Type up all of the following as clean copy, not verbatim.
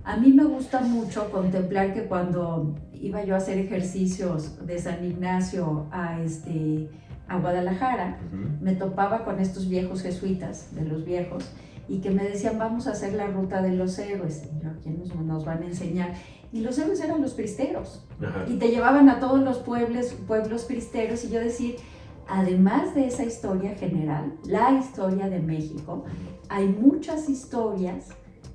A mí me gusta mucho contemplar que cuando iba yo a hacer ejercicios de San Ignacio a Guadalajara, me topaba con estos viejos jesuitas, de los viejos, y que me decían, vamos a hacer la ruta de los héroes. Y yo, ¿quién nos van a enseñar? Y los héroes eran los cristeros. Ajá. Y te llevaban a todos los pueblos cristeros, y yo decía, además de esa historia general, la historia de México, hay muchas historias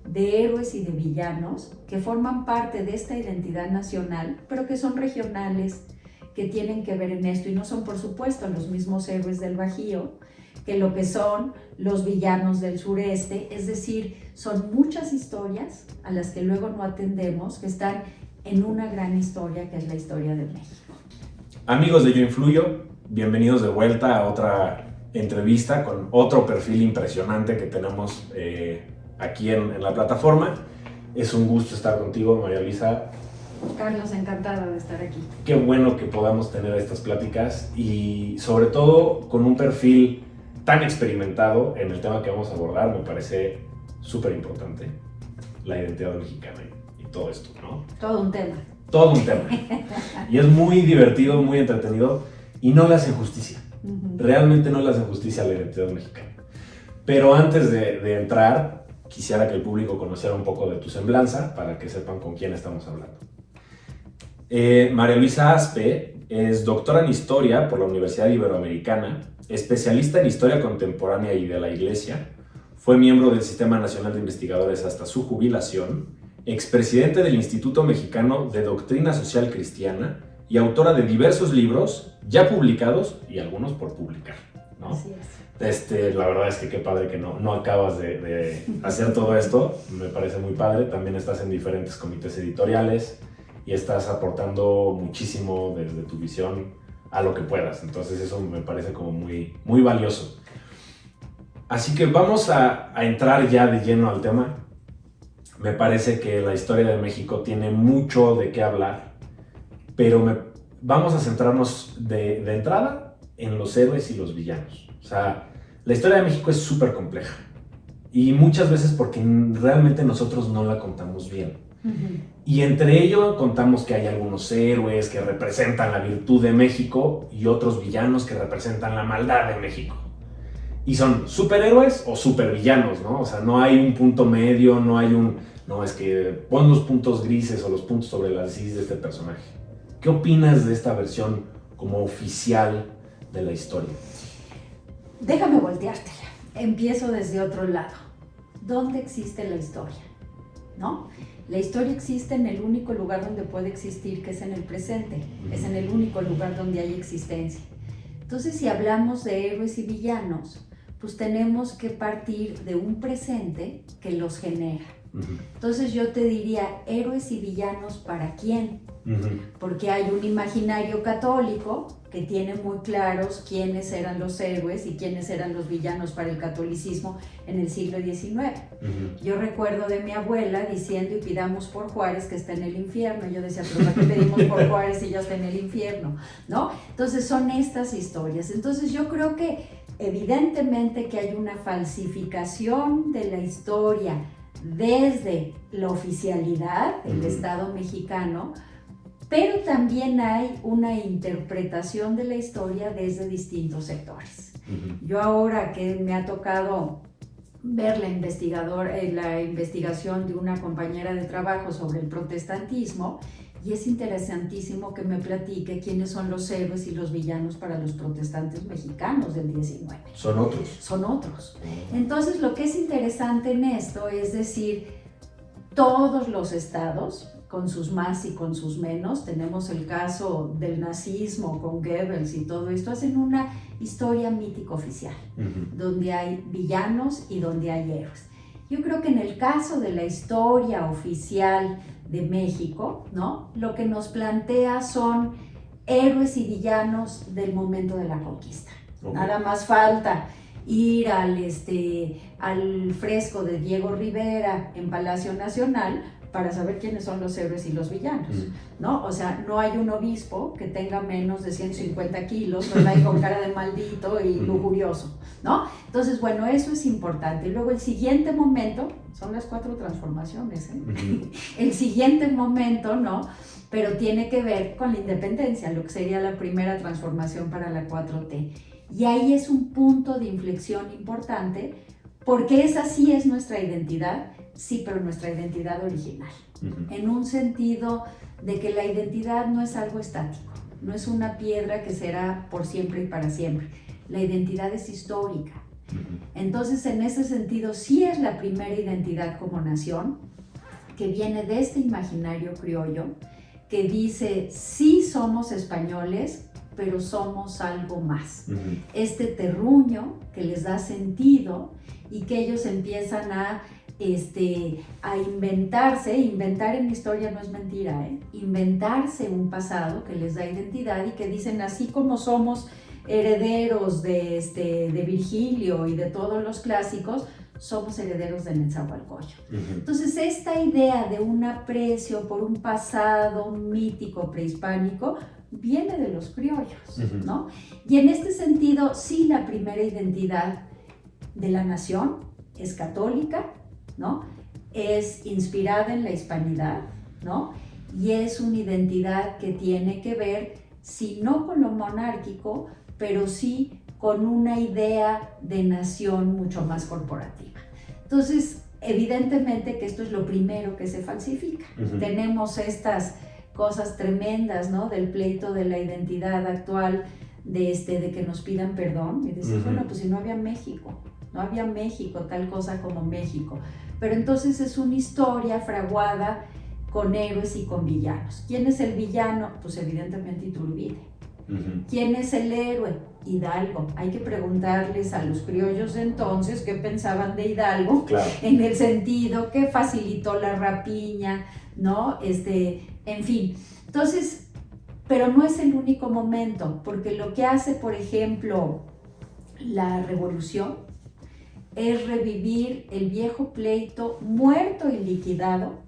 de héroes y de villanos que forman parte de esta identidad nacional, pero que son regionales, que tienen que ver en esto, y no son, por supuesto, los mismos héroes del Bajío, que lo que son los villanos del sureste. Es decir, son muchas historias a las que luego no atendemos, que están en una gran historia, que es la historia de México. Amigos de Yo Influyo, bienvenidos de vuelta a otra entrevista con otro perfil impresionante que tenemos aquí en la plataforma. Es un gusto estar contigo, María Luisa. Carlos, encantada de estar aquí. Qué bueno que podamos tener estas pláticas y sobre todo con un perfil tan experimentado en el tema que vamos a abordar. Me parece súper importante la identidad mexicana y todo esto, ¿no? Todo un tema. Todo un tema. Y es muy divertido, muy entretenido y no le hacen justicia. Realmente no le hacen justicia a la identidad mexicana. Pero antes de entrar, quisiera que el público conociera un poco de tu semblanza para que sepan con quién estamos hablando. María Luisa Aspe es doctora en Historia por la Universidad Iberoamericana, especialista en Historia Contemporánea y de la Iglesia, fue miembro del Sistema Nacional de Investigadores hasta su jubilación, expresidente del Instituto Mexicano de Doctrina Social Cristiana y autora de diversos libros ya publicados y algunos por publicar, ¿no? Así es. La verdad es que qué padre que no acabas de hacer todo esto, me parece muy padre. También estás en diferentes comités editoriales y estás aportando muchísimo desde tu visión a lo que puedas, entonces eso me parece como muy, muy valioso. Así que vamos a entrar ya de lleno al tema. Me parece que la historia de México tiene mucho de qué hablar, pero vamos a centrarnos de entrada en los héroes y los villanos. O sea, la historia de México es súper compleja y muchas veces porque realmente nosotros no la contamos bien. Y entre ello contamos que hay algunos héroes que representan la virtud de México y otros villanos que representan la maldad de México. Y son superhéroes o supervillanos, ¿no? O sea, no hay un punto medio, no es que pon los puntos grises o los puntos sobre las is de este personaje. ¿Qué opinas de esta versión como oficial de la historia? Déjame volteártela. Empiezo desde otro lado. ¿Dónde existe la historia? ¿No? La historia existe en el único lugar donde puede existir, que es en el presente. Es en el único lugar donde hay existencia. Entonces, si hablamos de héroes y villanos, pues tenemos que partir de un presente que los genera. Entonces yo te diría, héroes y villanos, ¿para quién? Porque hay un imaginario católico que tiene muy claros quiénes eran los héroes y quiénes eran los villanos para el catolicismo en el siglo XIX. Yo recuerdo de mi abuela diciendo, y pidamos por Juárez que está en el infierno. Yo decía, pero ¿para qué pedimos por Juárez si ya está en el infierno? ¿No? Entonces son estas historias. Entonces yo creo que evidentemente que hay una falsificación de la historia desde la oficialidad del Estado mexicano, pero también hay una interpretación de la historia desde distintos sectores. Yo ahora que me ha tocado ver la investigación de una compañera de trabajo sobre el protestantismo, y es interesantísimo que me platique quiénes son los héroes y los villanos para los protestantes mexicanos del 19. Son otros. Son otros. Entonces, lo que es interesante en esto es decir, todos los estados, con sus más y con sus menos, tenemos el caso del nazismo con Goebbels y todo esto, hacen una historia mítica oficial, donde hay villanos y donde hay héroes. Yo creo que en el caso de la historia oficial de México, ¿no? Lo que nos plantea son héroes y villanos del momento de la conquista. Nada más falta ir al fresco de Diego Rivera en Palacio Nacional para saber quiénes son los héroes y los villanos, ¿no? O sea, no hay un obispo que tenga menos de 150 kilos, ¿verdad? Y con cara de maldito y lujurioso, ¿no? Entonces, bueno, eso es importante. Y luego el siguiente momento, son las 4 transformaciones, ¿eh? El siguiente momento, ¿no? Pero tiene que ver con la independencia, lo que sería la primera transformación para la 4T. Y ahí es un punto de inflexión importante, porque esa sí es nuestra identidad, sí, pero nuestra identidad original, en un sentido de que la identidad no es algo estático, no es una piedra que será por siempre y para siempre. La identidad es histórica. Entonces, en ese sentido, sí es la primera identidad como nación, que viene de este imaginario criollo, que dice, sí somos españoles, pero somos algo más. Este terruño que les da sentido y que ellos empiezan a inventar en historia no es mentira, inventarse un pasado que les da identidad y que dicen, así como somos herederos de Virgilio y de todos los clásicos, somos herederos de Nezahualcóyotl. Entonces, esta idea de un aprecio por un pasado mítico prehispánico viene de los criollos, ¿no? Y en este sentido, sí, la primera identidad de la nación es católica, ¿no? Es inspirada en la hispanidad, ¿no? Y es una identidad que tiene que ver, si no con lo monárquico, pero sí con una idea de nación mucho más corporativa. Entonces, evidentemente que esto es lo primero que se falsifica. Tenemos estas cosas tremendas, ¿no? Del pleito de la identidad actual, de que nos pidan perdón, y decir, bueno, pues si no había México, tal cosa como México. Pero entonces es una historia fraguada con héroes y con villanos. ¿Quién es el villano? Pues evidentemente Iturbide. ¿Quién es el héroe? Hidalgo. Hay que preguntarles a los criollos de entonces qué pensaban de Hidalgo, claro, en el sentido que facilitó la rapiña, ¿no? En fin. Entonces, pero no es el único momento, porque lo que hace, por ejemplo, la revolución es revivir el viejo pleito muerto y liquidado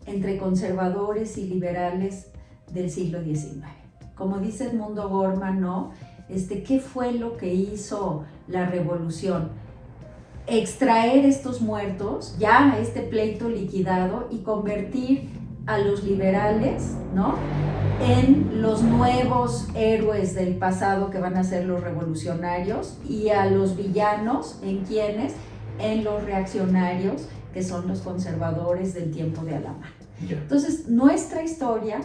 entre conservadores y liberales del siglo XIX. Como dice Edmundo Gorman, ¿no? ¿Qué fue lo que hizo la revolución? Extraer estos muertos, ya este pleito liquidado, y convertir a los liberales, ¿no?, en los nuevos héroes del pasado que van a ser los revolucionarios, y a los villanos, ¿en quiénes? En los reaccionarios, que son los conservadores del tiempo de Alamán. Entonces, nuestra historia,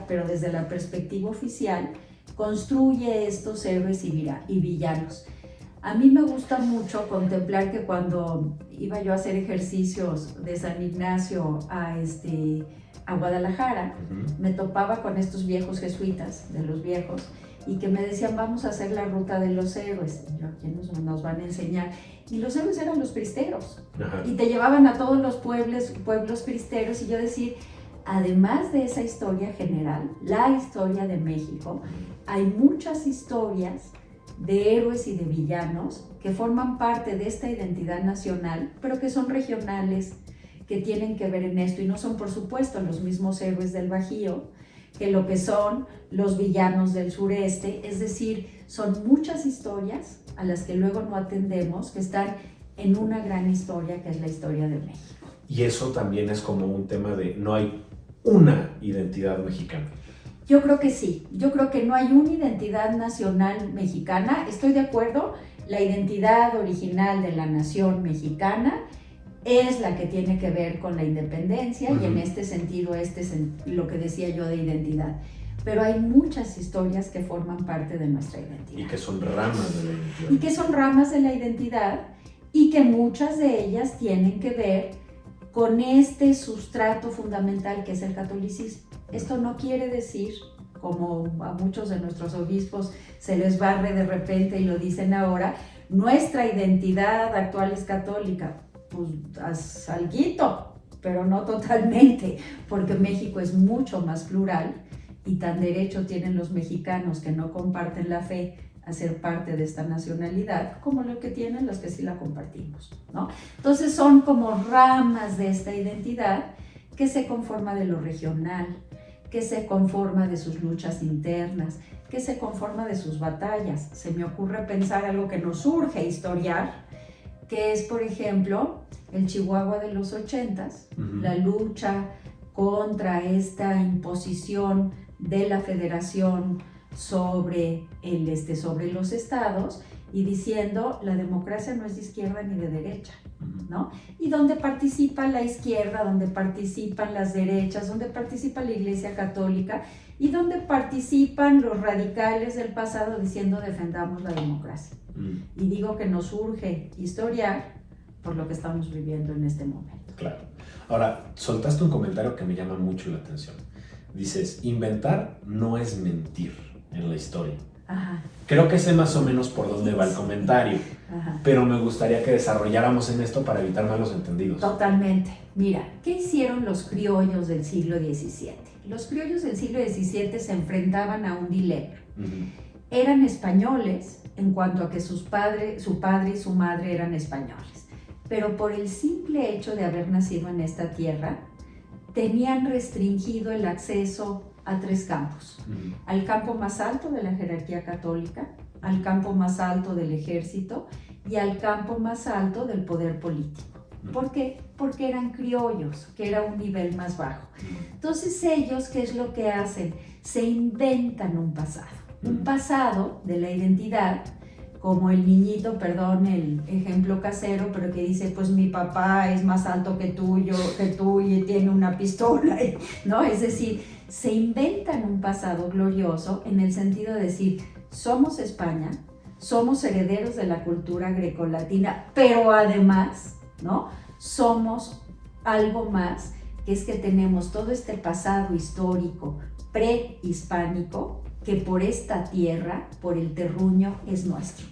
pero desde la perspectiva oficial, construye estos héroes y villanos. A mí me gusta mucho contemplar que cuando iba yo a hacer ejercicios de San Ignacio a Guadalajara, me topaba con estos viejos jesuitas, de los viejos, y que me decían, vamos a hacer la ruta de los héroes. Y yo, ¿quiénes nos van a enseñar? Y los héroes eran los cristeros. Y te llevaban a todos los pueblos cristeros, y yo decía, además de esa historia general, la historia de México, hay muchas historias de héroes y de villanos que forman parte de esta identidad nacional, pero que son regionales, que tienen que ver en esto, y no son, por supuesto, los mismos héroes del Bajío que lo que son los villanos del sureste. Es decir, son muchas historias a las que luego no atendemos, que están en una gran historia, que es la historia de México. Y eso también es como un tema de no hay una identidad mexicana. Yo creo que sí, yo creo que no hay una identidad nacional mexicana. Estoy de acuerdo, la identidad original de la nación mexicana es la que tiene que ver con la independencia, y en este sentido, lo que decía yo de identidad. Pero hay muchas historias que forman parte de nuestra identidad. Y que son ramas de la identidad. Y que son ramas de la identidad, y que muchas de ellas tienen que ver con este sustrato fundamental que es el catolicismo. Esto no quiere decir, como a muchos de nuestros obispos se les barre de repente y lo dicen ahora, nuestra identidad actual es católica. Pues alguito, pero no totalmente, porque México es mucho más plural, y tan derecho tienen los mexicanos que no comparten la fe a ser parte de esta nacionalidad, como lo que tienen los que sí la compartimos, ¿no? Entonces son como ramas de esta identidad que se conforma de lo regional, que se conforma de sus luchas internas, que se conforma de sus batallas. Se me ocurre pensar algo que nos urge historiar, que es, por ejemplo, el Chihuahua de los 80s, la lucha contra esta imposición de la federación sobre los estados y diciendo la democracia no es de izquierda ni de derecha, ¿no? Y donde participa la izquierda, donde participan las derechas, donde participa la Iglesia Católica y donde participan los radicales del pasado diciendo defendamos la democracia. Y digo que nos urge historiar por lo que estamos viviendo en este momento. Claro. Ahora, soltaste un comentario que me llama mucho la atención. Dices, inventar no es mentir en la historia. Ajá. Creo que sé más o menos por dónde va el comentario, Ajá. pero me gustaría que desarrolláramos en esto para evitar malos entendidos. Totalmente. Mira, ¿qué hicieron los criollos del siglo XVII? Los criollos del siglo XVII se enfrentaban a un dilema. Eran españoles en cuanto a que su padre y su madre eran españoles, pero por el simple hecho de haber nacido en esta tierra, tenían restringido el acceso a 3 campos. Al campo más alto de la jerarquía católica, al campo más alto del ejército y al campo más alto del poder político. ¿Por qué? Porque eran criollos, que era un nivel más bajo. Entonces ellos, ¿qué es lo que hacen? Se inventan un pasado de la identidad, como el niñito, perdón el ejemplo casero, pero que dice, pues mi papá es más alto que tú y tiene una pistola, ¿no? Es decir, se inventan un pasado glorioso en el sentido de decir, somos España, somos herederos de la cultura grecolatina, pero además, ¿no? Somos algo más, que es que tenemos todo este pasado histórico prehispánico que por esta tierra, por el terruño, es nuestro.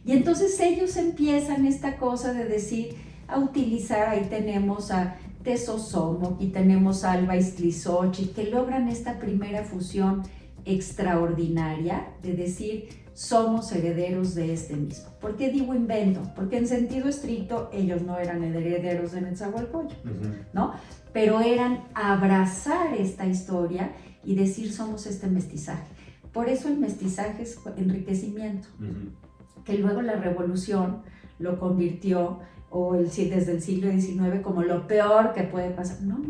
Y entonces ellos empiezan esta cosa de decir, a utilizar, ahí tenemos a Tezosomoc y tenemos a Alba Iztlizochitl, que logran esta primera fusión extraordinaria de decir, somos herederos de este mismo. ¿Por qué digo invento? Porque en sentido estricto ellos no eran herederos de Netzahualcóyotl, ¿no? Pero eran abrazar esta historia y decir, somos este mestizaje. Por eso el mestizaje es enriquecimiento, que luego la revolución lo convirtió, desde el siglo XIX, como lo peor que puede pasar. No.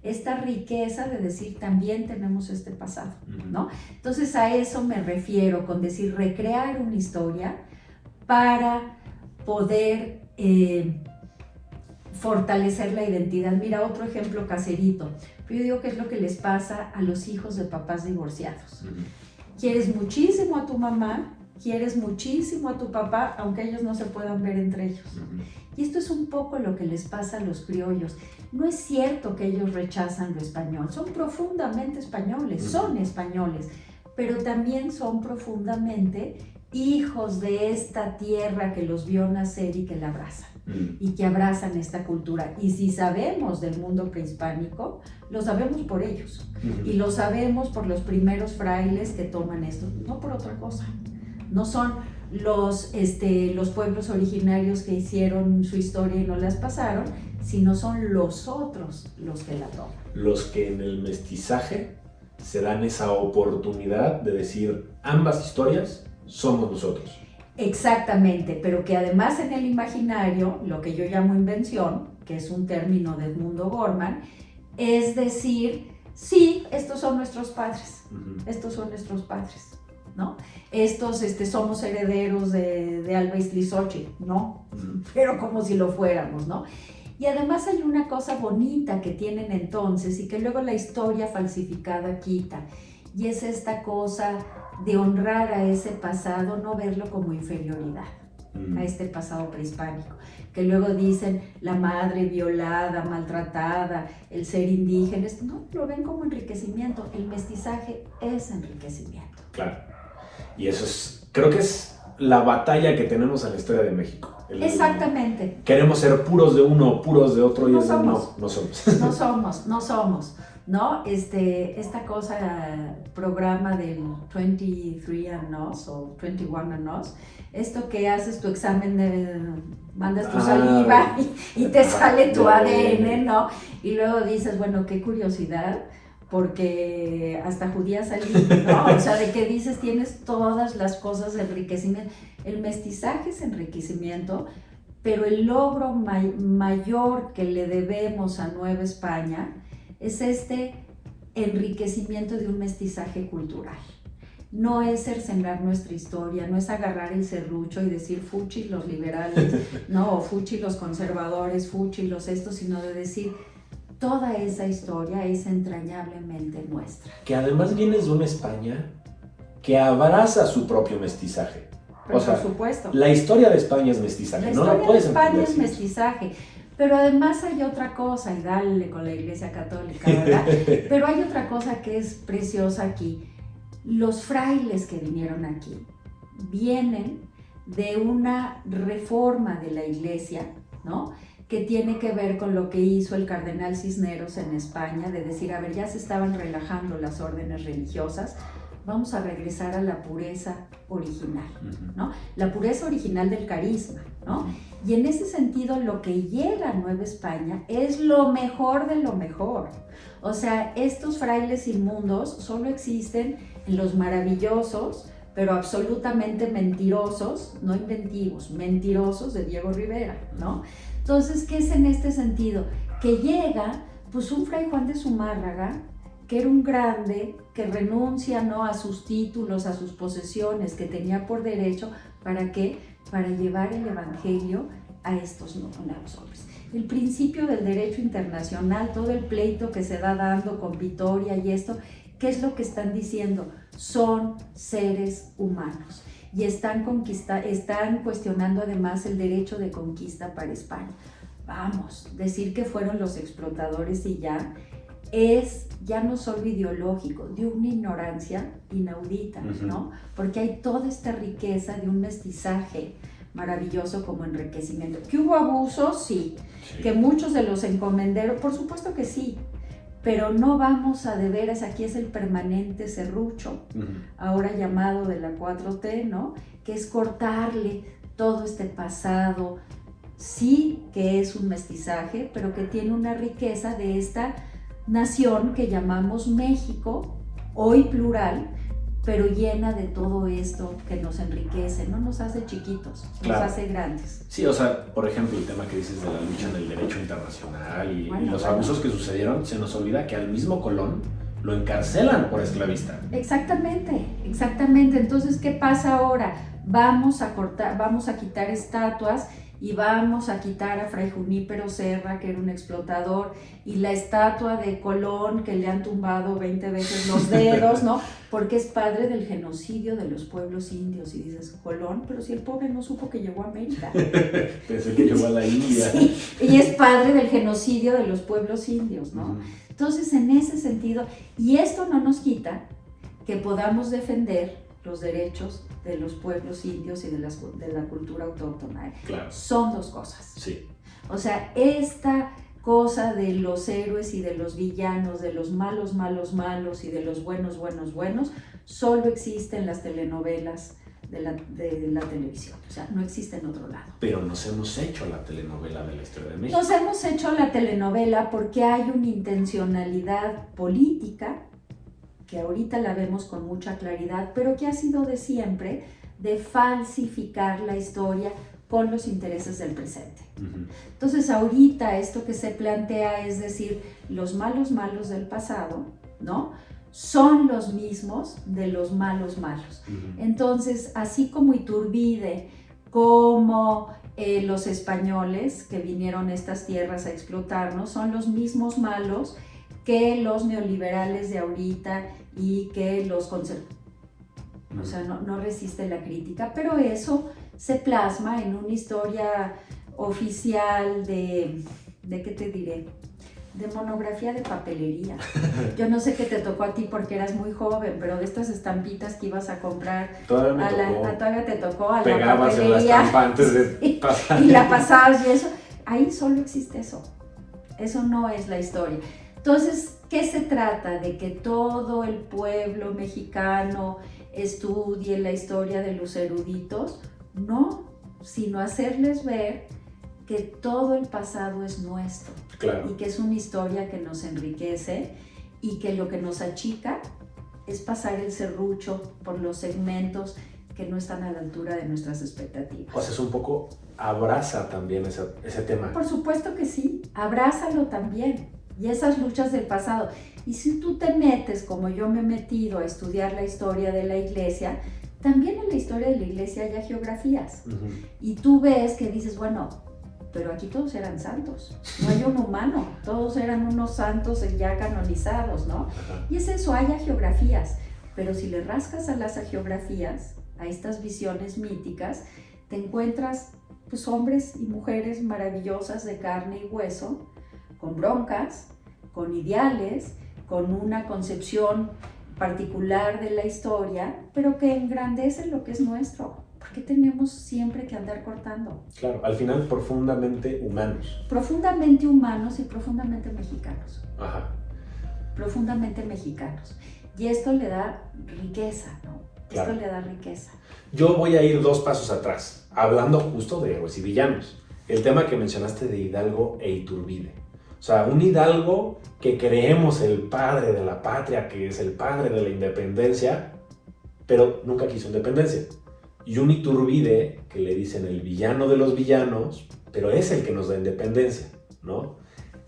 Esta riqueza de decir, también tenemos este pasado, ¿no? Entonces a eso me refiero con decir, recrear una historia para poder fortalecer la identidad. Mira, otro ejemplo caserito. Yo digo que es lo que les pasa a los hijos de papás divorciados. Quieres muchísimo a tu mamá, quieres muchísimo a tu papá, aunque ellos no se puedan ver entre ellos. Y esto es un poco lo que les pasa a los criollos. No es cierto que ellos rechazan lo español, son profundamente españoles, son españoles, pero también son profundamente hijos de esta tierra que los vio nacer y que la abrazan. Y que abrazan esta cultura. Y si sabemos del mundo prehispánico, lo sabemos por ellos. Y lo sabemos por los primeros frailes que toman esto, no por otra cosa. No son los pueblos originarios que hicieron su historia y no las pasaron, sino son los otros los que la toman. Los que en el mestizaje se dan esa oportunidad de decir, ambas historias somos nosotros. Exactamente, pero que además en el imaginario, lo que yo llamo invención, que es un término de Edmundo Gorman, es decir, sí, estos son nuestros padres, estos son nuestros padres, ¿no? Estos somos herederos de Alba Iztlizochitl, ¿no? Pero como si lo fuéramos, ¿no? Y además hay una cosa bonita que tienen entonces y que luego la historia falsificada quita, y es esta cosa de honrar a ese pasado, no verlo como inferioridad, a este pasado prehispánico, que luego dicen la madre violada, maltratada, el ser indígena, no, lo ven como enriquecimiento. El mestizaje es enriquecimiento. Claro, y eso creo que es la batalla que tenemos en la historia de México. Exactamente. Queremos ser puros de uno, puros de otro, y no no somos. No somos. ¿no? Esta cosa, programa del 23 and Us o 21 and Us, esto que haces tu examen mandas tu saliva y te sale tu ADN, ¿no? Y luego dices, bueno, qué curiosidad, porque hasta judía salí, ¿no? O sea, de que dices, tienes todas las cosas de enriquecimiento. El mestizaje es enriquecimiento, pero el logro mayor que le debemos a Nueva España es este enriquecimiento de un mestizaje cultural. No es cercenar nuestra historia, no es agarrar el serrucho y decir fuchi los liberales, no, o fuchi los conservadores, fuchi los estos, sino de decir toda esa historia es entrañablemente nuestra. Que además vienes de una España que abraza su propio mestizaje. Pero o sea, por supuesto. La historia de España es mestizaje, La no la historia puedes de España entender es sin mestizaje. Pero además hay otra cosa, y dale con la Iglesia Católica, ¿verdad? Pero hay otra cosa que es preciosa aquí. Los frailes que vinieron aquí vienen de una reforma de la Iglesia, ¿no? Que tiene que ver con lo que hizo el cardenal Cisneros en España, de decir, a ver, ya se estaban relajando las órdenes religiosas, vamos a regresar a la pureza original, ¿no? La pureza original del carisma, ¿no? Y en ese sentido, lo que llega a Nueva España es lo mejor de lo mejor. O sea, estos frailes inmundos solo existen en los maravillosos, pero absolutamente mentirosos, no inventivos, mentirosos de Diego Rivera, ¿no? Entonces, ¿qué es en este sentido? Que llega, pues, un fray Juan de Zumárraga, que era un grande, que renuncia, ¿no?, a sus títulos, a sus posesiones que tenía por derecho. ¿Para qué? Para llevar el evangelio a estos nuevos hombres. El principio del derecho internacional, todo el pleito que se da dando con Vitoria y esto, ¿qué es lo que están diciendo? Son seres humanos y están cuestionando además el derecho de conquista para España. Vamos, decir que fueron los explotadores y ya es ya no solo ideológico, de una ignorancia inaudita, ¿no? Porque hay toda esta riqueza de un mestizaje maravilloso como enriquecimiento. ¿Que hubo abusos? Sí. Que muchos de los encomenderos, por supuesto que sí, pero no vamos a de veras, aquí es el permanente serrucho, ahora llamado de la 4T, ¿no? Que es cortarle todo este pasado, sí que es un mestizaje, pero que tiene una riqueza de esta nación que llamamos México, hoy plural, pero llena de todo esto que nos enriquece, no nos hace chiquitos, nos hace grandes. Sí, o sea, por ejemplo, el tema que dices de la lucha en el derecho internacional y los abusos que sucedieron, se nos olvida que al mismo Colón lo encarcelan por esclavista. Exactamente, exactamente. Entonces, ¿qué pasa ahora? Vamos a quitar estatuas y vamos a quitar a Fray Junípero Serra, que era un explotador, y la estatua de Colón, que le han tumbado 20 veces los dedos, ¿no? Porque es padre del genocidio de los pueblos indios. Y dices, Colón, pero si el pobre no supo que llegó a América. Pensé que llegó a la India. Sí, y es padre del genocidio de los pueblos indios, ¿no? Entonces, en ese sentido, y esto no nos quita que podamos defender los derechos de los pueblos indios y de la cultura autóctona. Claro. Son dos cosas. Sí. O sea, esta cosa de los héroes y de los villanos, de los malos, malos, malos y de los buenos, buenos, buenos, solo existe en las telenovelas de la televisión. O sea, no existe en otro lado. Pero nos hemos hecho la telenovela de la historia de México. Nos hemos hecho la telenovela porque hay una intencionalidad política que ahorita la vemos con mucha claridad, pero que ha sido de siempre, de falsificar la historia con los intereses del presente. Entonces ahorita esto que se plantea es decir, los malos malos del pasado, ¿no?, son los mismos de los malos malos. Entonces, así como Iturbide, como los españoles que vinieron a estas tierras a explotarnos, son los mismos malos que los neoliberales de ahorita y que los conservadores. O sea, no resiste la crítica, pero eso se plasma en una historia oficial de ¿qué te diré? De monografía de papelería. Yo no sé qué te tocó a ti porque eras muy joven, pero de estas estampitas que ibas a comprar, todavía te tocó a pegabas la papelería. En la estampa antes de pasar. Y la pasabas y eso. Ahí solo existe eso. Eso no es la historia. Entonces, ¿qué se trata? ¿De que todo el pueblo mexicano estudie la historia de los eruditos? No, sino hacerles ver que todo el pasado es nuestro. Claro. Y que es una historia que nos enriquece y que lo que nos achica es pasar el serrucho por los segmentos que no están a la altura de nuestras expectativas. O sea, es un poco, abraza también ese tema. Por supuesto que sí, abrázalo también. Y esas luchas del pasado. Y si tú te metes, como yo me he metido, a estudiar la historia de la iglesia, también en la historia de la iglesia hay geografías. Y tú ves que dices, bueno, pero aquí todos eran santos, no hay un humano, todos eran unos santos ya canonizados, ¿no? Ajá. Y es eso, hay geografías, pero si le rascas a las geografías, a estas visiones míticas, te encuentras pues hombres y mujeres maravillosas de carne y hueso, con broncas, con ideales, con una concepción particular de la historia, pero que engrandecen lo que es nuestro. ¿Por qué tenemos siempre que andar cortando? Claro, al final profundamente humanos. Profundamente humanos y profundamente mexicanos. Ajá. Profundamente mexicanos. Y esto le da riqueza, ¿no? Claro. Esto le da riqueza. Yo voy a ir 2 pasos atrás, hablando justo de héroes y villanos. El tema que mencionaste de Hidalgo e Iturbide. O sea, un Hidalgo que creemos el padre de la patria, que es el padre de la independencia, pero nunca quiso independencia. Y un Iturbide que le dicen el villano de los villanos, pero es el que nos da independencia, ¿no?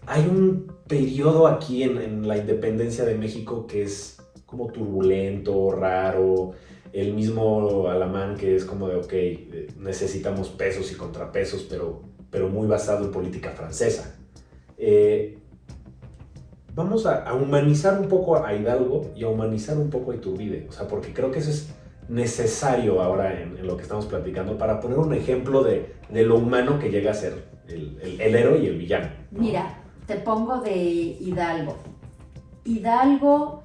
Hay un periodo aquí en la independencia de México que es como turbulento, raro. El mismo Alamán que es como de, ok, necesitamos pesos y contrapesos, pero muy basado en política francesa. Vamos a humanizar un poco a Hidalgo y a humanizar un poco a Iturbide, o sea, porque creo que eso es necesario ahora en lo que estamos platicando para poner un ejemplo de lo humano que llega a ser el héroe y el villano, ¿no? Mira, te pongo de Hidalgo. Hidalgo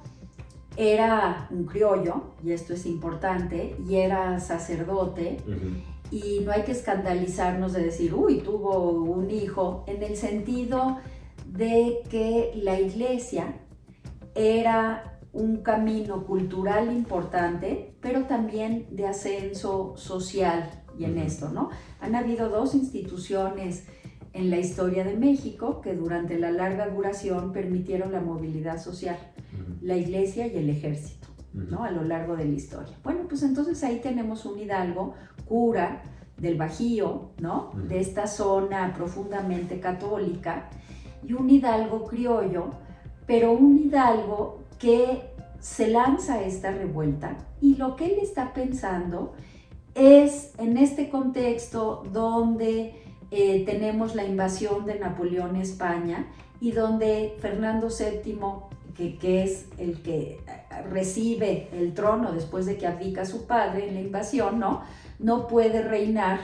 era un criollo, y esto es importante, y era sacerdote, y no hay que escandalizarnos de decir, uy, tuvo un hijo, en el sentido de que la iglesia era un camino cultural importante, pero también de ascenso social y en esto, ¿no? Han habido 2 instituciones en la historia de México que durante la larga duración permitieron la movilidad social, la iglesia y el ejército, ¿no? A lo largo de la historia. Bueno, pues entonces ahí tenemos un Hidalgo, cura del Bajío, ¿no? De esta zona profundamente católica, y un Hidalgo criollo, pero un Hidalgo que se lanza a esta revuelta, y lo que él está pensando es en este contexto donde tenemos la invasión de Napoleón a España y donde Fernando VII, que es el que recibe el trono después de que abdica su padre en la invasión, no puede reinar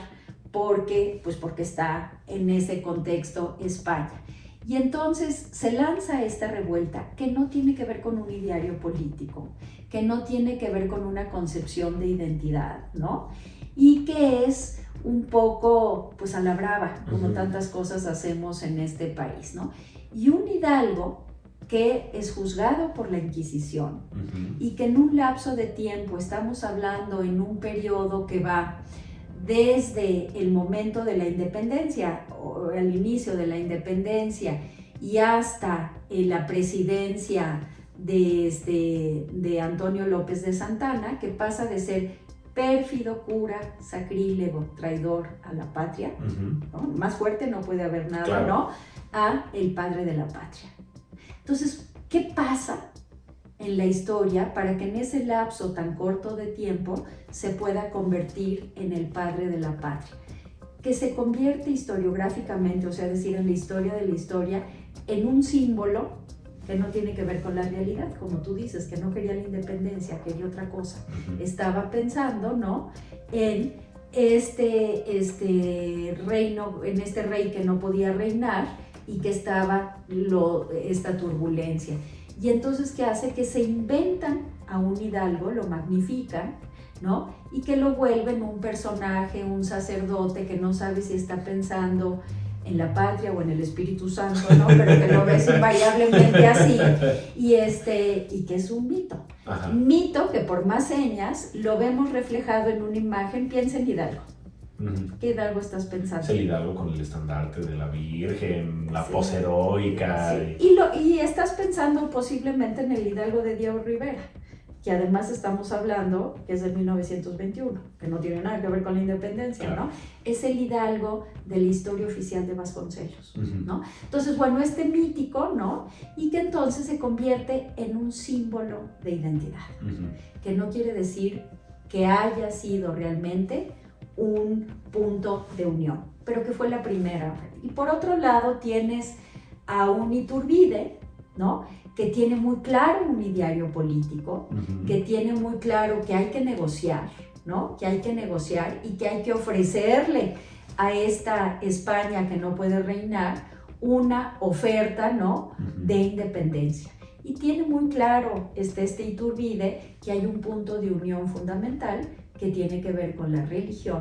porque está en ese contexto España. Y entonces se lanza esta revuelta que no tiene que ver con un ideario político, que no tiene que ver con una concepción de identidad, ¿no? Y que es un poco, pues a la brava, como tantas cosas hacemos en este país, ¿no? Y un Hidalgo que es juzgado por la Inquisición y que en un lapso de tiempo, estamos hablando en un periodo que va desde el momento de la independencia, o el inicio de la independencia, y hasta la presidencia de Antonio López de Santana, que pasa de ser pérfido, cura, sacrílego, traidor a la patria, ¿no? Más fuerte no puede haber nada, claro, ¿no? A el padre de la patria. Entonces, ¿qué pasa en la historia para que en ese lapso tan corto de tiempo se pueda convertir en el padre de la patria? Que se convierte historiográficamente, o sea, decir, en la historia de la historia, en un símbolo que no tiene que ver con la realidad, como tú dices, que no quería la independencia, quería otra cosa. Estaba pensando, ¿no?, en este reino, en este rey que no podía reinar y que estaba esta turbulencia. Y entonces, ¿qué hace? Que se inventan a un Hidalgo, lo magnifican, ¿no? Y que lo vuelven un personaje, un sacerdote que no sabe si está pensando en la patria o en el Espíritu Santo, ¿no? Pero que lo ves invariablemente así, y que es un mito. Ajá. Mito que por más señas lo vemos reflejado en una imagen. Piensa en Hidalgo. ¿Qué Hidalgo estás pensando? Es el Hidalgo con el estandarte de la Virgen, la pose heroica. Sí. Y estás pensando posiblemente en el Hidalgo de Diego Rivera, que además estamos hablando que es de 1921, que no tiene nada que ver con la independencia, claro, ¿no? Es el Hidalgo de la historia oficial de Vasconcelos, ¿no? Entonces, bueno, mítico, ¿no? Y que entonces se convierte en un símbolo de identidad, que no quiere decir que haya sido realmente un punto de unión, pero que fue la primera. Y por otro lado tienes a un Iturbide, ¿no? Que tiene muy claro un ideario político, que tiene muy claro que hay que negociar, ¿no? Que hay que negociar y que hay que ofrecerle a esta España que no puede reinar una oferta, ¿no? De independencia. Y tiene muy claro este Iturbide que hay un punto de unión fundamental que tiene que ver con la religión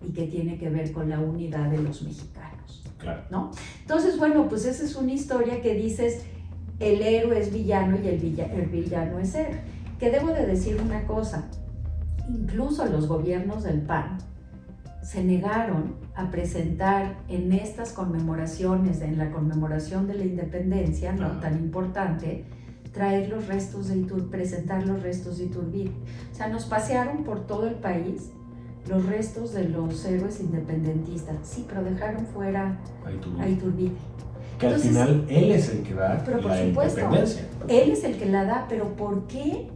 y que tiene que ver con la unidad de los mexicanos, claro, ¿no? Entonces, bueno, pues esa es una historia que dices, el héroe es villano y el villano es héroe. Que debo de decir una cosa, incluso los gobiernos del PAN se negaron a presentar en estas conmemoraciones, en la conmemoración de la independencia, ¿no? Tan importante, traer los restos de Iturbide, presentar los restos de Iturbide. O sea, nos pasearon por todo el país los restos de los héroes independentistas, sí, pero dejaron fuera a Iturbide. Que al final él es el que da la independencia. Él es el que la da, pero ¿por qué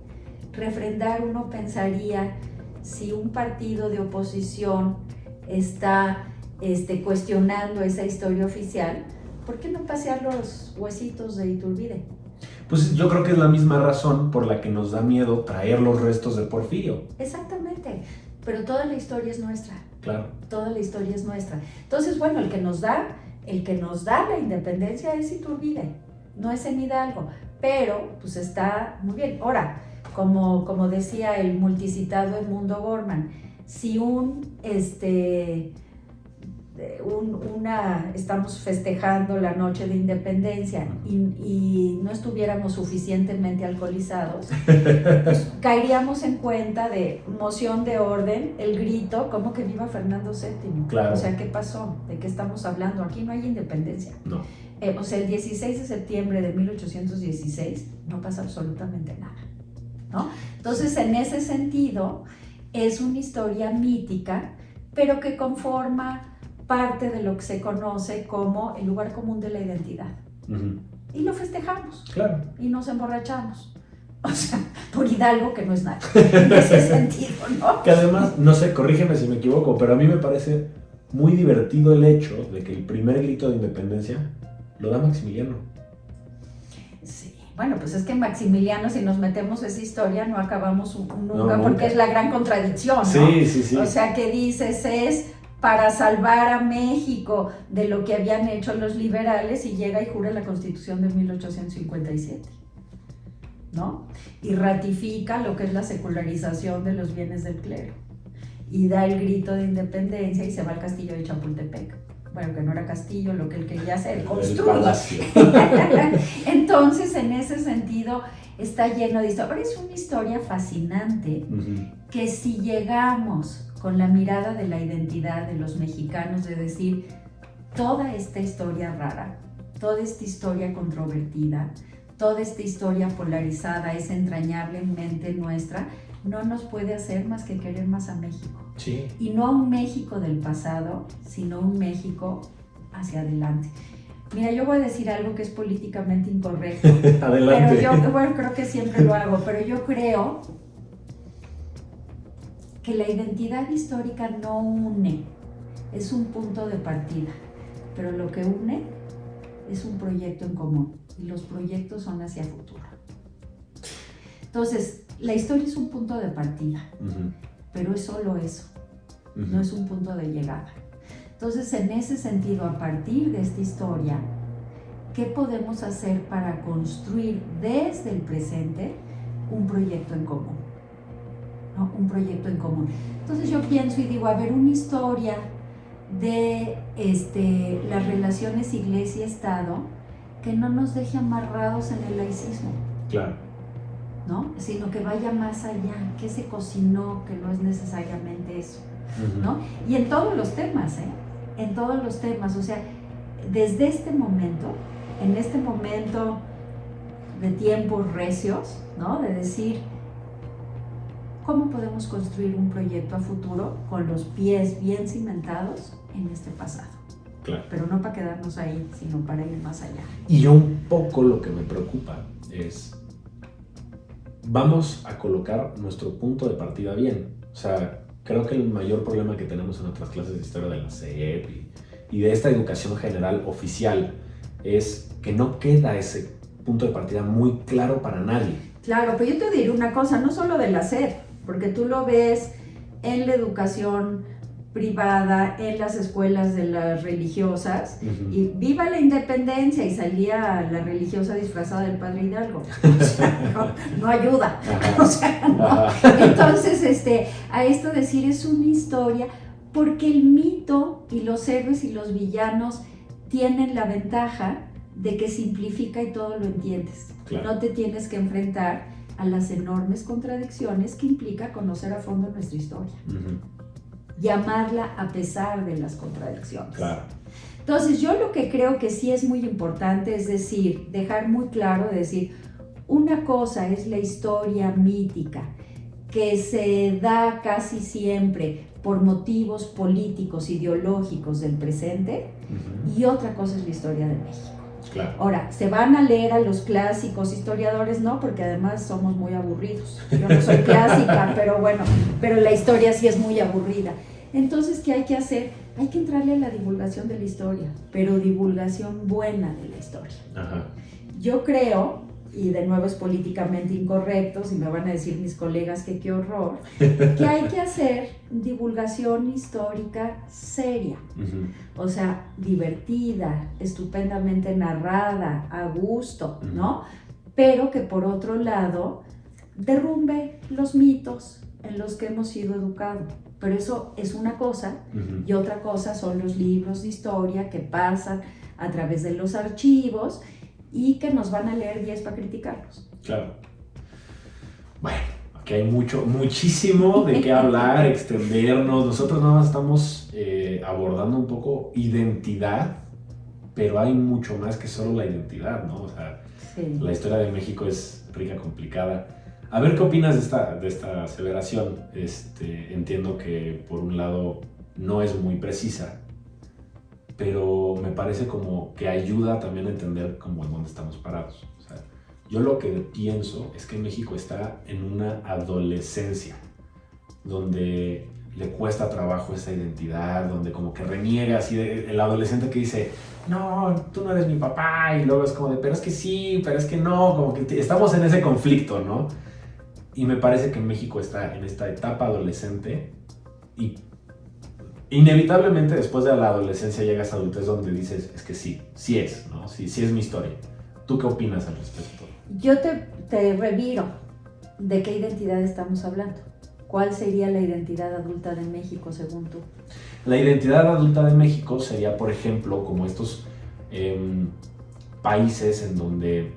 refrendar? Uno pensaría, si un partido de oposición está cuestionando esa historia oficial, ¿por qué no pasear los huesitos de Iturbide? Pues yo creo que es la misma razón por la que nos da miedo traer los restos de Porfirio. Exactamente, pero toda la historia es nuestra. Claro. Toda la historia es nuestra. Entonces, bueno, el que nos da la independencia es Iturbide, no es en Hidalgo, pero pues está muy bien. Ahora, como decía el multicitado Edmundo Gorman, si estamos festejando la noche de independencia y no estuviéramos suficientemente alcoholizados, pues caeríamos en cuenta de moción de orden, el grito, como que viva Fernando VII. Claro. O sea, ¿qué pasó? ¿De qué estamos hablando? Aquí no hay independencia. No. O sea, el 16 de septiembre de 1816 no pasa absolutamente nada, ¿no? Entonces, en ese sentido, es una historia mítica, pero que conforma parte de lo que se conoce como el lugar común de la identidad. Y lo festejamos. Claro. Y nos emborrachamos. O sea, por Hidalgo, que no es nada. En ese sentido, ¿no? Que además, no sé, corrígeme si me equivoco, pero a mí me parece muy divertido el hecho de que el primer grito de independencia lo da Maximiliano. Sí. Bueno, pues es que Maximiliano, si nos metemos esa historia, no acabamos nunca, No, porque es la gran contradicción, ¿no? Sí. O sea, que dices es para salvar a México de lo que habían hecho los liberales, y llega y jura la Constitución de 1857, ¿no? Y ratifica lo que es la secularización de los bienes del clero, y da el grito de independencia y se va al castillo de Chapultepec. Bueno, que no era castillo, lo que él quería hacer, construir. Entonces, en ese sentido, está lleno de historia. Ahora es una historia fascinante, que si llegamos con la mirada de la identidad de los mexicanos, de decir, toda esta historia rara, toda esta historia controvertida, toda esta historia polarizada es entrañablemente nuestra, no nos puede hacer más que querer más a México. Sí. Y no a un México del pasado, sino un México hacia adelante. Mira, yo voy a decir algo que es políticamente incorrecto. Adelante. Pero yo, bueno, creo que siempre lo hago, pero yo creo que la identidad histórica no une, es un punto de partida, pero lo que une es un proyecto en común, y los proyectos son hacia futuro. Entonces, la historia es un punto de partida, pero es solo eso, no es un punto de llegada. Entonces, en ese sentido, a partir de esta historia, ¿qué podemos hacer para construir desde el presente un proyecto en común? ¿No? Un proyecto en común. Entonces yo pienso y digo, a ver, una historia de las relaciones iglesia-estado que no nos deje amarrados en el laicismo. Claro. ¿No? Sino que vaya más allá, que se cocinó, que no es necesariamente eso, ¿no? Y en todos los temas, en todos los temas, o sea, desde este momento, en este momento de tiempos recios, ¿no? De decir, ¿cómo podemos construir un proyecto a futuro con los pies bien cimentados en este pasado? Claro. Pero no para quedarnos ahí, sino para ir más allá. Y yo un poco lo que me preocupa es, vamos a colocar nuestro punto de partida bien. O sea, creo que el mayor problema que tenemos en nuestras clases de historia de la SEP y de esta educación general oficial es que no queda ese punto de partida muy claro para nadie. Claro, pero yo te diré una cosa, no solo de la SEP, porque tú lo ves en la educación privada, en las escuelas de las religiosas, y viva la independencia, y salía la religiosa disfrazada del Padre Hidalgo. O sea, no ayuda. O sea, no. Entonces, a esto decir es una historia, porque el mito y los héroes y los villanos tienen la ventaja de que simplifica y todo lo entiendes. Claro. No te tienes que enfrentar a las enormes contradicciones que implica conocer a fondo nuestra historia. Y amarla a pesar de las contradicciones. Claro. Entonces, yo lo que creo que sí es muy importante es decir, dejar muy claro, decir, una cosa es la historia mítica, que se da casi siempre por motivos políticos, ideológicos del presente, y otra cosa es la historia de México. Claro. Ahora, ¿se van a leer a los clásicos historiadores? No, porque además somos muy aburridos. Yo no soy clásica, pero bueno, pero la historia sí es muy aburrida. Entonces, ¿qué hay que hacer? Hay que entrarle a la divulgación de la historia, pero divulgación buena de la historia. Ajá. Yo creo, y de nuevo es políticamente incorrecto, si me van a decir mis colegas que qué horror, que hay que hacer divulgación histórica seria. O sea, divertida, estupendamente narrada, a gusto, ¿no? Pero que por otro lado derrumbe los mitos en los que hemos sido educados. Pero eso es una cosa, y otra cosa son los libros de historia que pasan a través de los archivos y que nos van a leer 10 para criticarlos. Claro. Bueno, aquí hay muchísimo de qué hablar, extendernos. Nosotros nada más estamos abordando un poco identidad, pero hay mucho más que solo la identidad, ¿no? O sea, sí. La historia de México es rica, complicada. A ver qué opinas de esta aseveración. Entiendo que por un lado no es muy precisa, pero me parece como que ayuda también a entender como en dónde estamos parados. O sea, yo lo que pienso es que México está en una adolescencia donde le cuesta trabajo esa identidad, donde como que reniega así, el adolescente que dice, no, tú no eres mi papá, y luego es como de, pero es que sí, pero es que no, como que estamos en ese conflicto, ¿no? Y me parece que México está en esta etapa adolescente y inevitablemente después de la adolescencia llegas a adultez donde dices, es que sí es, ¿no? Sí es mi historia. ¿Tú qué opinas al respecto? Yo te reviro. ¿De qué identidad estamos hablando? ¿Cuál sería la identidad adulta de México según tú? La identidad adulta de México sería, por ejemplo, como estos países en donde,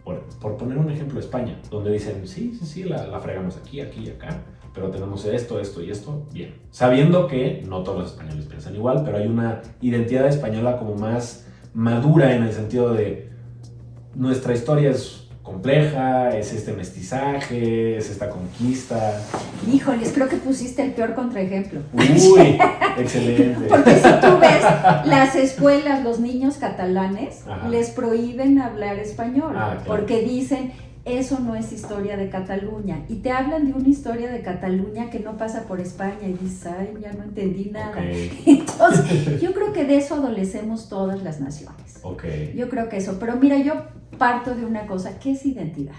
por poner un ejemplo, España, donde dicen, sí, la fregamos aquí y acá, pero tenemos esto y esto, bien. Sabiendo que no todos los españoles piensan igual, pero hay una identidad española como más madura en el sentido de nuestra historia es compleja, es este mestizaje, es esta conquista. Híjoles, creo que pusiste el peor contraejemplo. Uy, excelente. Porque si tú ves las escuelas, los niños catalanes, ajá, les prohíben hablar español, claro, porque dicen, eso no es historia de Cataluña. Y te hablan de una historia de Cataluña que no pasa por España y dices, ay, ya no entendí nada. Okay. Entonces, yo creo que de eso adolecemos todas las naciones. Okay. Yo creo que eso. Pero mira, yo parto de una cosa, ¿qué es identidad?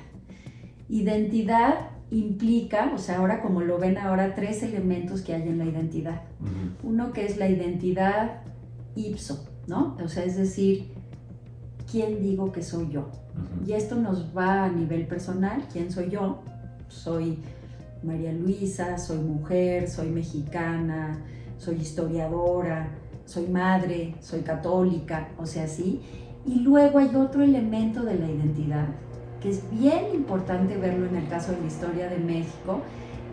Identidad implica, o sea, ahora como lo ven ahora, 3 elementos que hay en la identidad. Uno que es la identidad ipso, ¿no? O sea, es decir, ¿quién digo que soy yo? Y esto nos va a nivel personal. ¿Quién soy yo? Soy María Luisa, soy mujer, soy mexicana, soy historiadora, soy madre, soy católica, o sea, sí. Y luego hay otro elemento de la identidad, que es bien importante verlo en el caso de la historia de México,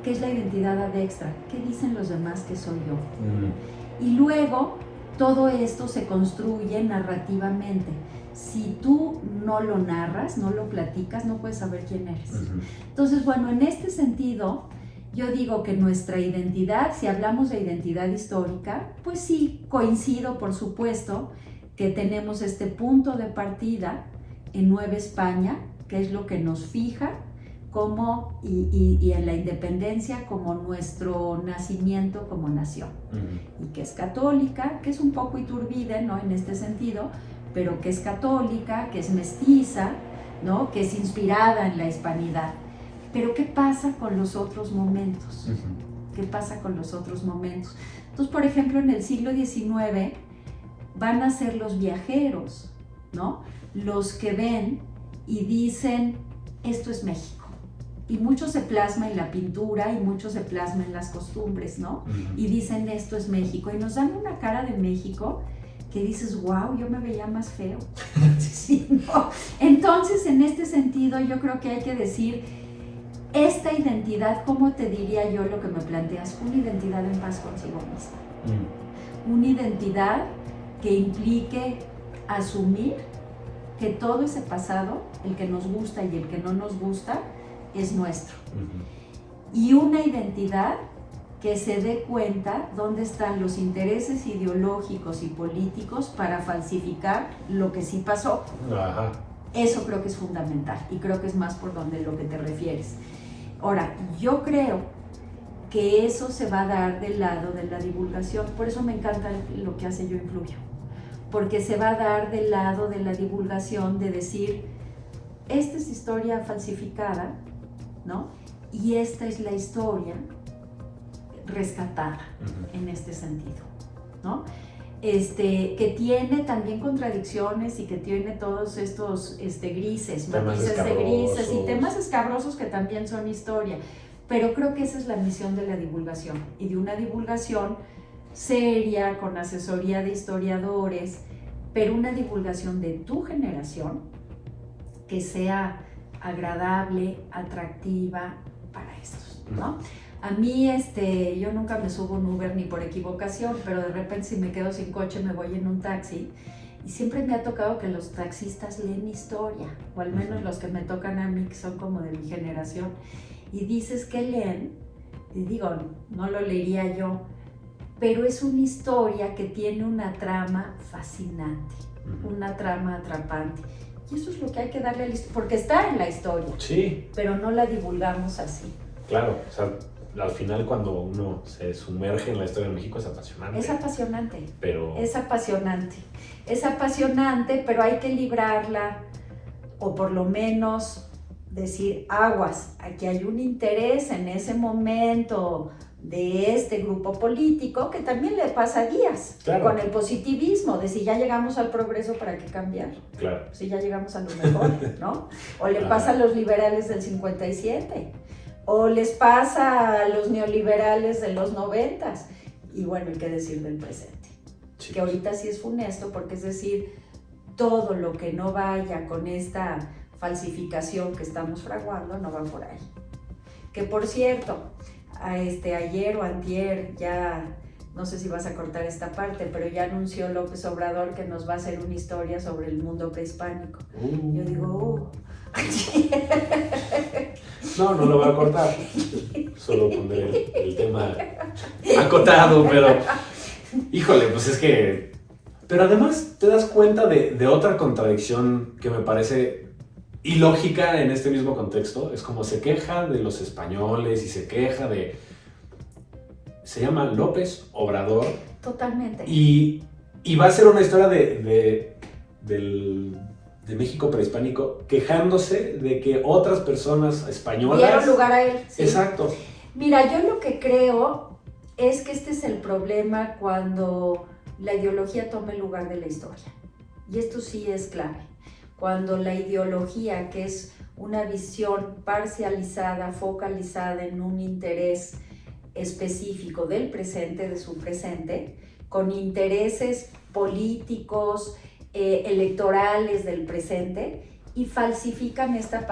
que es la identidad adextra. ¿Qué dicen los demás que soy yo? Y luego todo esto se construye narrativamente. Si tú no lo narras, no lo platicas, no puedes saber quién eres. Entonces, bueno, en este sentido, yo digo que nuestra identidad, si hablamos de identidad histórica, pues sí, coincido, por supuesto, que tenemos este punto de partida en Nueva España, que es lo que nos fija como, y en la independencia como nuestro nacimiento como nación. Y que es católica, que es un poco Iturbide, ¿no? En este sentido, pero que es católica, que es mestiza, ¿no? Que es inspirada en la hispanidad. Pero ¿qué pasa con los otros momentos? ¿Qué pasa con los otros momentos? Entonces, por ejemplo, en el siglo XIX van a ser los viajeros, ¿no? Los que ven y dicen, esto es México. Y mucho se plasma en la pintura y mucho se plasma en las costumbres, ¿no? Y dicen, esto es México. Y nos dan una cara de México que dices, wow, yo me veía más feo. Sí, ¿no? Entonces, en este sentido, yo creo que hay que decir, esta identidad, ¿cómo te diría yo lo que me planteas? Una identidad en paz consigo misma. Una identidad que implique asumir que todo ese pasado, el que nos gusta y el que no nos gusta, es nuestro. Y una identidad que se dé cuenta dónde están los intereses ideológicos y políticos para falsificar lo que sí pasó. Eso creo que es fundamental y creo que es más por donde lo que te refieres. Ahora, yo creo que eso se va a dar del lado de la divulgación, por eso me encanta lo que hace Yo Influyo, porque se va a dar del lado de la divulgación de decir, esta es historia falsificada, ¿no? Y esta es la historia rescatada en este sentido, ¿no? Que tiene también contradicciones y que tiene todos estos grises, matices de grises y temas escabrosos que también son historia, pero creo que esa es la misión de la divulgación y de una divulgación seria, con asesoría de historiadores, pero una divulgación de tu generación que sea agradable, atractiva para estos, ¿no? A mí, yo nunca me subo un Uber ni por equivocación, pero de repente si me quedo sin coche me voy en un taxi y siempre me ha tocado que los taxistas leen historia, o al menos los que me tocan a mí, que son como de mi generación, y dices que leen, y digo, no lo leería yo, pero es una historia que tiene una trama fascinante, una trama atrapante. Y eso es lo que hay que darle a la historia, porque está en la historia, sí, pero no la divulgamos así. Claro, o sea, al final cuando uno se sumerge en la historia de México es apasionante. Es apasionante, pero... es apasionante, pero hay que librarla, o por lo menos decir, aguas, aquí hay un interés en ese momento de este grupo político, que también le pasa a Díaz, claro, con el positivismo, de si ya llegamos al progreso, ¿para qué cambiar? Claro. Si ya llegamos a lo mejor, ¿no? O le pasa a los liberales del 57, o les pasa a los neoliberales de los 90, y bueno, hay que decir del presente, sí, que ahorita sí es funesto, porque es decir, todo lo que no vaya con esta falsificación que estamos fraguando, no va por ahí. Que por cierto, ayer o antier, ya no sé si vas a cortar esta parte, pero ya anunció López Obrador que nos va a hacer una historia sobre el mundo prehispánico. Yo digo, No lo voy a cortar, solo pondré el tema acotado, pero híjole, pues es que... Pero además te das cuenta de otra contradicción que me parece ilógica en este mismo contexto. Es como se queja de los españoles y se queja de... Se llama López Obrador. Totalmente. Y va a ser una historia de México prehispánico quejándose de que otras personas españolas... dieron lugar a él. Sí. Exacto. Mira, yo lo que creo es que este es el problema cuando la ideología toma el lugar de la historia. Y esto sí es clave. Cuando la ideología, que es una visión parcializada, focalizada en un interés específico del presente, de su presente, con intereses políticos, electorales del presente, y falsifican esta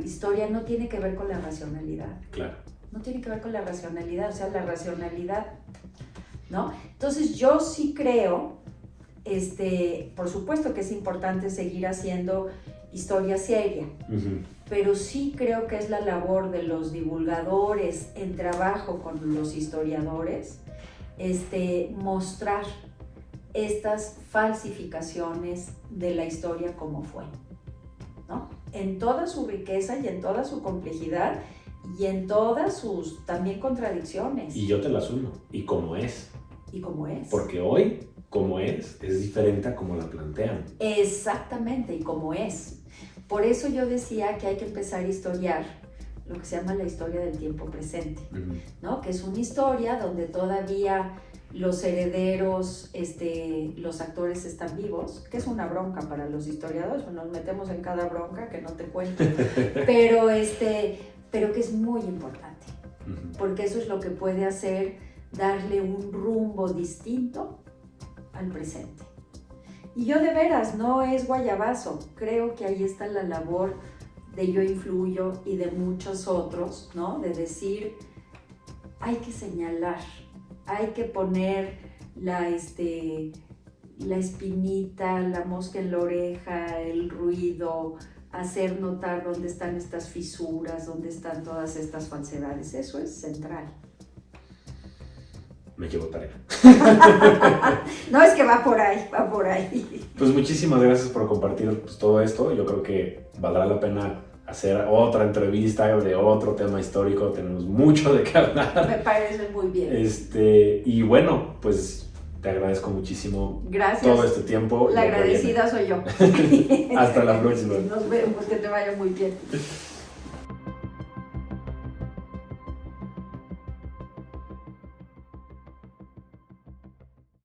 historia. No tiene que ver con la racionalidad. Claro. No tiene que ver con la racionalidad, o sea, la racionalidad, ¿no? Entonces yo sí creo, por supuesto que es importante seguir haciendo historia seria, pero sí creo que es la labor de los divulgadores en trabajo con los historiadores, mostrar estas falsificaciones de la historia como fue, ¿no? En toda su riqueza y en toda su complejidad y en todas sus también contradicciones. Y yo te las uno, y como es. Y como es. Porque hoy, como es diferente a como la plantean. Exactamente, y como es. Por eso yo decía que hay que empezar a historiar lo que se llama la historia del tiempo presente, ¿no? Que es una historia donde todavía los herederos, los actores están vivos, que es una bronca para los historiadores, nos metemos en cada bronca que no te cuento, pero que es muy importante, porque eso es lo que puede hacer darle un rumbo distinto al presente. Y yo de veras, no es guayabazo, creo que ahí está la labor de Yo Influyo y de muchos otros, ¿no? De decir, hay que señalar, hay que poner la espinita, la mosca en la oreja, el ruido, hacer notar dónde están estas fisuras, dónde están todas estas falsedades. Eso es central. Me llevo tarea. No, es que va por ahí, va por ahí. Pues muchísimas gracias por compartir todo esto. Yo creo que valdrá la pena hacer otra entrevista de otro tema histórico. Tenemos mucho de qué hablar. Me parece muy bien. Y bueno, pues te agradezco muchísimo. Gracias. Todo este tiempo. La agradecida soy yo. Hasta la próxima. Nos vemos, que te vaya muy bien.